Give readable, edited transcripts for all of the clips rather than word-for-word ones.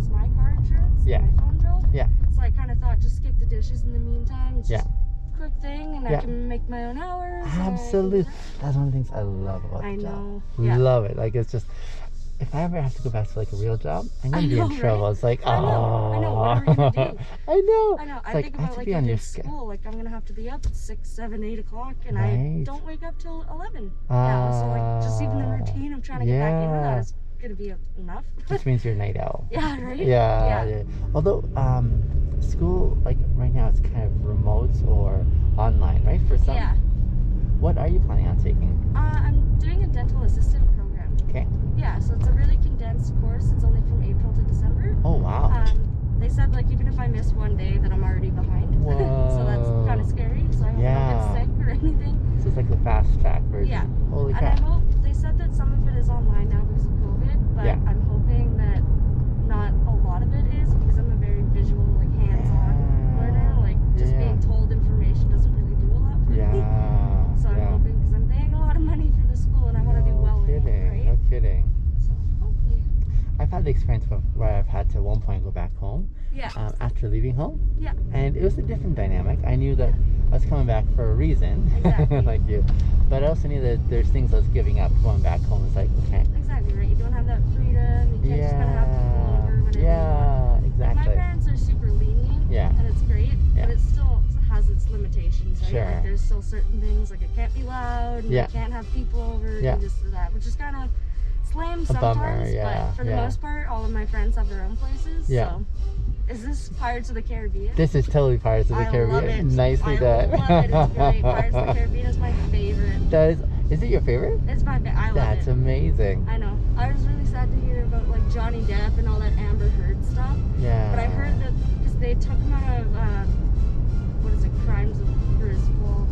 towards my car insurance, Yeah. my phone bill. Yeah. So I kind of thought, just skip the dishes in the meantime. It's just Yeah. a quick thing, and Yeah. I can make my own hours. and I can do Absolutely. that. That's one of the things I love about I the job. know. Yeah. Love it. Like, it's just, if I ever have to go back to like a real job, I'm gonna be in know, trouble. right? It's like, I know. I know. What are we gonna do? I know. I know. It's I like, think I have about to like be on in your school. Like I'm gonna have to be up at 6, 7, 8 o'clock, and I Right. don't wake up till 11 now. So like just even the routine of trying to get back into that is gonna be enough. Which means you're a night owl. Yeah. Right. Yeah. Although, school, like right now, it's kind of remote or online, right? For some. Yeah. What are you planning on taking? I'm doing a dental assistant program. Okay. Yeah, so it's a really condensed course. It's only from April to December. Oh, wow. They said like even if I miss one day, that I'm already behind. So that's kind of scary. So I hope I don't get sick or anything. So it's like the fast track version. Yeah. Holy And crap. I hope, they said that some of it is online now because of COVID, but Yeah. I'm hoping that not a lot of it is, because I'm a very visual, like hands-on learner. Like just being told information doesn't really do a lot for me. Yeah. So I'm hoping, because I'm paying a lot of money for the school and I want to do well in it, right? No kidding. So hopefully. I've had the experience where I've had to at one point go back home. Yeah. After leaving home. Yeah. And it was a different dynamic. I knew that I was coming back for a reason. Exactly. Like you. But I also knew that there's things I was giving up going back home. It's like, okay. Exactly, right? You don't have that freedom. You can't just kind of have people over whenever you want. Exactly. Like my parents are super lenient. Yeah. And it's great. Yeah. But it still has its limitations, right? Sure. Like there's still certain things, like it can't be loud, and Yeah. you can't have people over, Yeah. and this or that, which is kind of lame sometimes. Bummer, yeah, but for the most part, all of my friends have their own places. Yeah. So. Is this Pirates of the Caribbean? This is totally Pirates of the Caribbean. Love it. Nicely done. I love it. It's great. Pirates of the Caribbean is my favorite. That is it your favorite? It's my I love That's it. amazing. I know. I was really sad to hear about like Johnny Depp and all that Amber Heard stuff. Yeah. But I heard that because they took him out of what is it, Crimes of Griswold?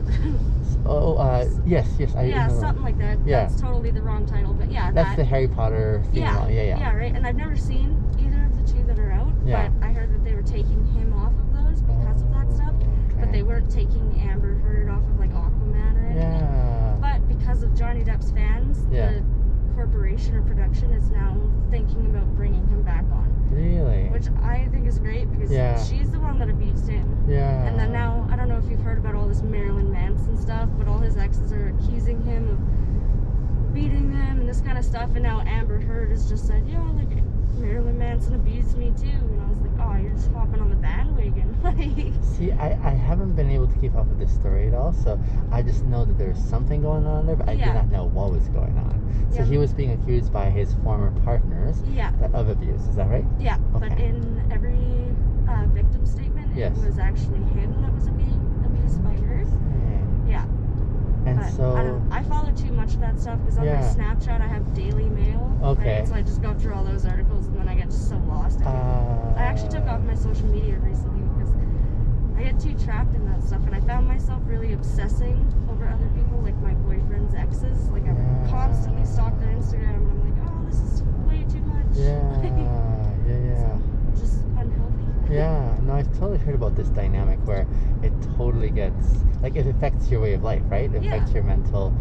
Yes. Yeah, something like that. Yeah. That's totally the wrong title, but yeah. That's the Harry Potter theme. Yeah. Yeah, right. And I've never seen either of the two that are out. Yeah. But I heard that they were taking him off of those because of that stuff. Okay. But they weren't taking Amber Heard off of like Aquaman or anything. Yeah. But because of Johnny Depp's fans, the corporation or production is now thinking about bringing him back on. Really? Which I think is great, because she's the one that abused him. Yeah. And then now, I don't know if you've heard about all this Marilyn Manson stuff, but all his exes are accusing him of beating them and this kind of stuff. And now Amber Heard has just said, yeah, like Marilyn Manson abused me too. And I was like, oh, you're just hopping on the bandwagon. See, I haven't been able to keep up with this story at all, so I just know that there's something going on there, but I did not know what was going on. So he was being accused by his former partners of abuse, is that right? Yeah, okay. But in every victim statement, it was actually him that was being abused by her. Yeah. And but so I follow too much of that stuff, because on my Snapchat I have Daily Mail. Okay. Right? So I just go through all those articles and then I get so lost. I actually took off my social media recently because I get too trapped in that stuff, and I found myself really obsessing over other people, like my boyfriend's exes. Like I constantly stalk their Instagram, and I'm like, oh, this is way too much. So, just unhealthy. Yeah, no, I've totally heard about this dynamic where it totally gets, like, it affects your way of life, right? It affects your mental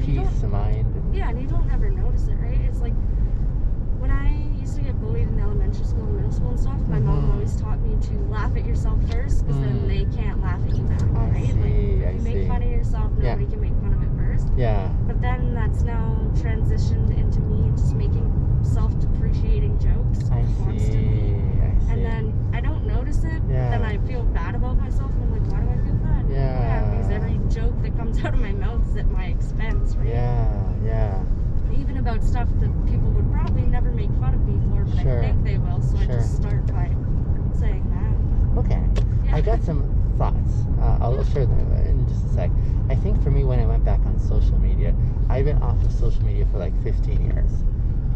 peace of mind. Yeah, and you don't ever notice it, right? It's like, when I used to get bullied in elementary school and middle school and stuff, my mom always taught me to laugh at yourself first, because then they can't laugh at you back, right? If you make fun of yourself, nobody can make fun of it first. Yeah. But then that's now transitioned into me just making self-depreciating jokes constantly. And then I don't notice it, then I feel bad about myself, and I'm like, why do I feel bad? Because every joke that comes out of my mouth is at my expense, right? Even about stuff that people would probably never make fun of me for, but I think they will, so I just start by saying that. Okay. I got some thoughts. I'll share them in just a sec. I think for me, when I went back on social media, I've been off of social media for like 15 years.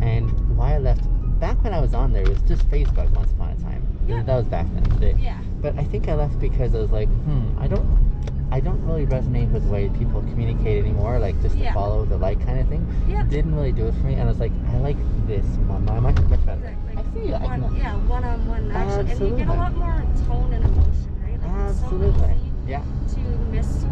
And why I left, back when I was on there, it was just Facebook once upon a time. That was back then today. But I think I left because I was like, I don't really resonate with the way people communicate anymore, like just the follow, the like kind of thing. Didn't really do it for me, and I was like, I like this much better. I see you. One-on-one action, and you get a lot more tone and emotion, right? Like Absolutely. It's so easy to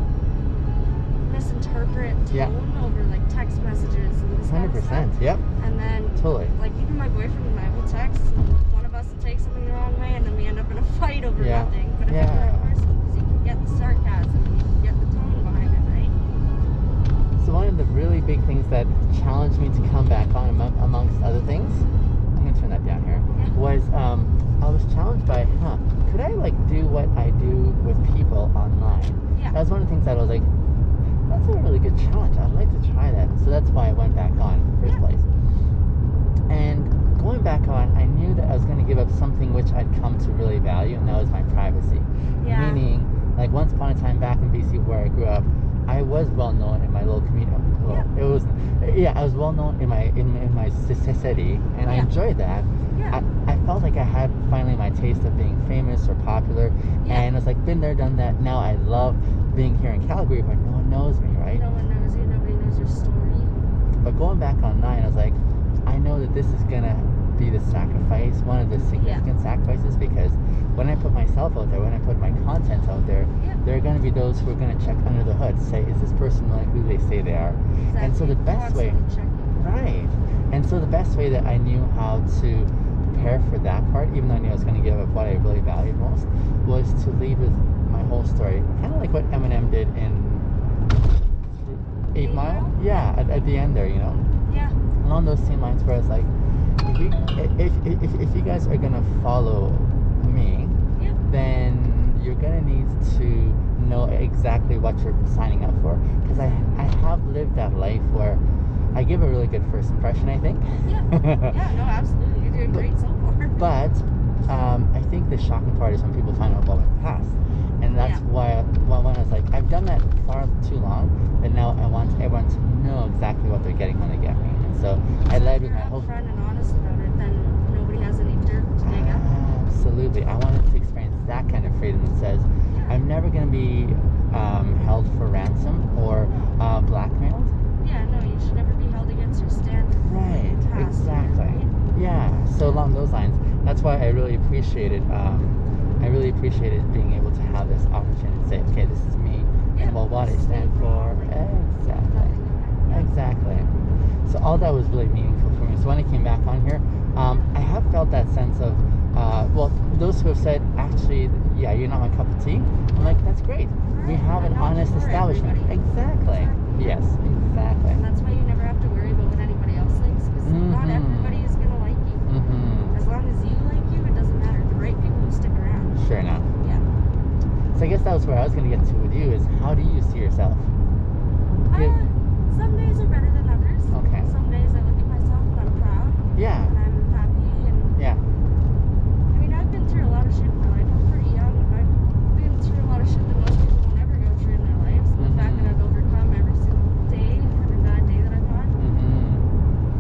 misinterpret tone over like text messages and this kind of stuff. 100%. Yep. And then totally. Like even my boyfriend and I will text, and one of us pick that person because you can get the sarcasm, you can get the tone behind it, right? So one of the really big things that challenged me to come back on, amongst other things, I'm gonna turn that down here, was I was challenged by, could I like do what I do with people online? Yeah. That was one of the things that I was like, that's a really good challenge. I'd like to try that. So that's why I went back on in the first place. And going back on, I knew that I was going to give up something which I'd come to really value, and that was my privacy. Yeah. Meaning, like once upon a time back in BC where I grew up, I was well known in my little community. Well, I was well known in my city, and I enjoyed that. Yeah. I felt like I had finally my taste of being famous or popular, and it's like been there, done that. Now I love being here in Calgary where no one knows me, right? No one knows you, nobody knows your story. But going back online, I was like, I know that this is gonna be the sacrifice, one of the significant sacrifices, because when I put myself out there, when I put my content out there, there are going to be those who are going to check under the hood, say, is this person like who they say they are? Exactly. And so the best way, right? And so the best way that I knew how to prepare for that part, even though I knew I was going to give up what I really valued most, was to lead with my whole story, kind of like what Eminem did in 8 Mile. Yeah, at the end there, you know. Yeah. Along those same lines, where it's like, if you guys are gonna follow me, then you're gonna need to know exactly what you're signing up for. Because I have lived that life where I give a really good first impression, I think. Yeah, no, absolutely. You're doing great so far. But I think the shocking part is when people find out about my past. And that's why when I was like, I've done that far too long, and now I want everyone to know exactly what they're getting when they get me. And so I led with my whole... If you're upfront and honest about it, then nobody has any dirt to dig up. Absolutely. I wanted to experience that kind of freedom that says, I'm never going to be held for ransom or blackmailed. Yeah, no, you should never be held against your standard. Right, exactly. Right? Yeah, so along those lines, that's why I really appreciated being able to have this opportunity to say, okay, this is me, and well, what I stand for. Exactly. So all that was really meaningful for me. So when I came back on here, I have felt that sense of, well, those who have said, actually, yeah, you're not my cup of tea, I'm like, that's great. We have an honest establishment. Exactly. Yes, exactly. And that's why you never have to worry about what anybody else thinks, because not everybody is going to like you. As long as you like you, it doesn't matter. The right people will stick around. Sure enough. Yeah. So I guess that was where I was going to get to with you, is how do you see yourself? Some days are better than others. Okay. Some days I look at myself and I'm proud. Yeah. And I'm happy. And I mean, I've been through a lot of shit in my life. I'm pretty young. I've been through a lot of shit that most people will never go through in their lives. The fact that I've overcome every single day, every bad day that I've had.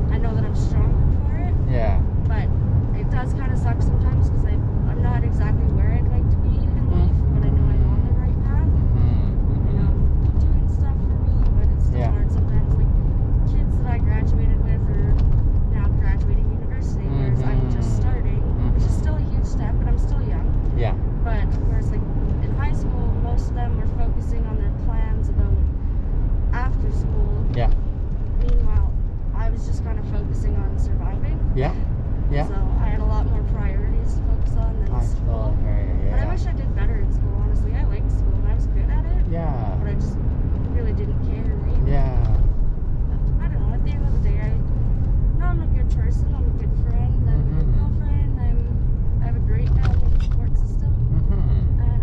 I know that I'm stronger for it. Yeah. But it does kind of suck sometimes because I'm not exactly where I'd like to be in life, but I know I'm on the right path. And I'm doing stuff for me, but it's still hard sometimes. Like kids that I graduated with are now graduating university, whereas I'm just starting, which is still a huge step, but I'm still young. Yeah. But whereas like in high school, most of them were focusing on their plans about after school. Yeah. Meanwhile, I was just kind of focusing on surviving. Yeah. Yeah. So I had a lot more priorities to focus on than school. But I wish I did better in school, honestly. I liked school and I was good at it. Yeah. But I just really didn't care, right? Yeah. I don't know, at the end of the day, I know I'm a good person, I'm a good friend, I'm a good girlfriend, I have a great family and support system, and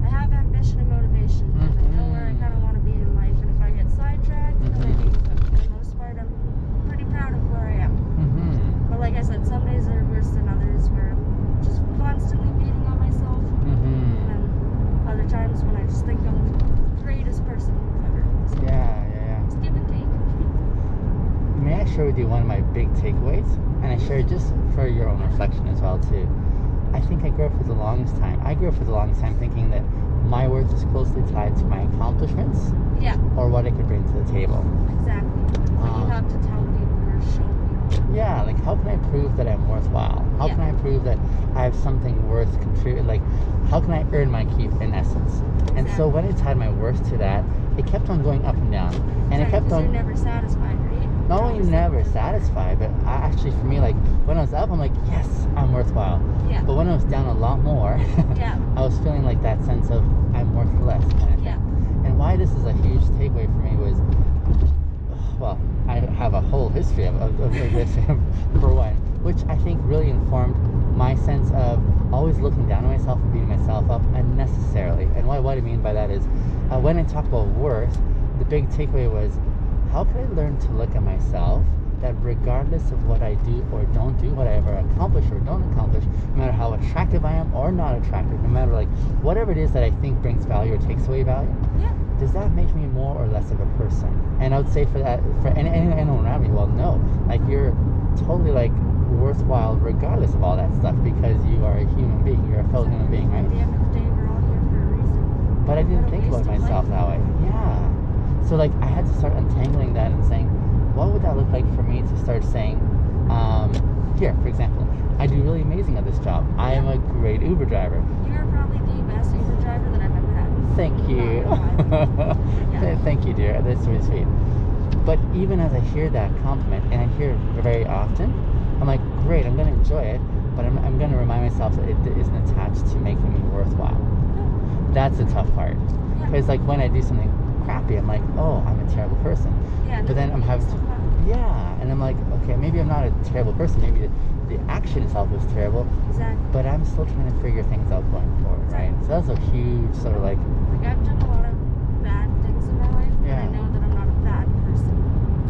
I have ambition and motivation, and I know where I kind of want to be in life, and if I get sidetracked, then I do, but for the most part, I'm pretty proud of where I am. But like I said, some days are worse than others, where I'm just constantly beating on myself, and then other times when I just think I'm the greatest person ever. So it's give and take. May I share with you one of my big takeaways? And I share just for your own reflection as well too. I think I grew up for the longest time thinking that my worth is closely tied to my accomplishments or what I could bring to the table. Exactly. What you have to tell people or show people. Yeah, like how can I prove that I'm worthwhile? How can I prove that I have something worth contributing? Like, how can I earn my keep in essence? And so when I tied my worth to that, it kept on going up and down. And it kept on... You're never satisfied, right? not only never satisfied, but actually for me, like when I was up, I'm like, yes, I'm worthwhile. Yeah. But when I was down a lot more, yeah. I was feeling like that sense of I'm worth less kind of thing. Yeah. And why this is a huge takeaway for me was, well, I have a whole history of this for one, which I think really informed my sense of always looking down on myself and beating myself up unnecessarily. And what I mean by that is, when I talk about worth, the big takeaway was, how can I learn to look at myself that regardless of what I do or don't do, what I ever accomplish or don't accomplish, no matter how attractive I am or not attractive, no matter like whatever it is that I think brings value or takes away value, yeah. does that make me more or less of a person? And I would say for that, for anyone around me, well, no. Like you're totally like worthwhile regardless of all that stuff because you are a human being. You're a fellow human being, right? At the end of the day, we're all here for a reason. But I didn't think about myself that way. Yeah. So like I had to start untangling that and saying, what would that look like for me to start saying, here, for example, I do really amazing at this job. I am a great Uber driver. You're probably the best Uber driver that I've ever had. Thank you. Yeah. Thank you, dear. That's really sweet. But even as I hear that compliment, and I hear it very often, I'm like, great, I'm going to enjoy it, but I'm going to remind myself that it isn't attached to making me worthwhile. That's the tough part. Because like when I do something crappy, I'm like, oh, I'm a terrible person. Yeah, but then I'm having to, and I'm like, okay, maybe I'm not a terrible person. Maybe the action itself was terrible. Exactly. But I'm still trying to figure things out going forward, right? So that's a huge sort of like. Like I've done a lot of bad things in my life, but I know that I'm not a bad person.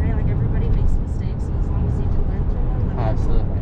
Right? Like everybody makes mistakes, and as long as you can learn from them, then Absolutely.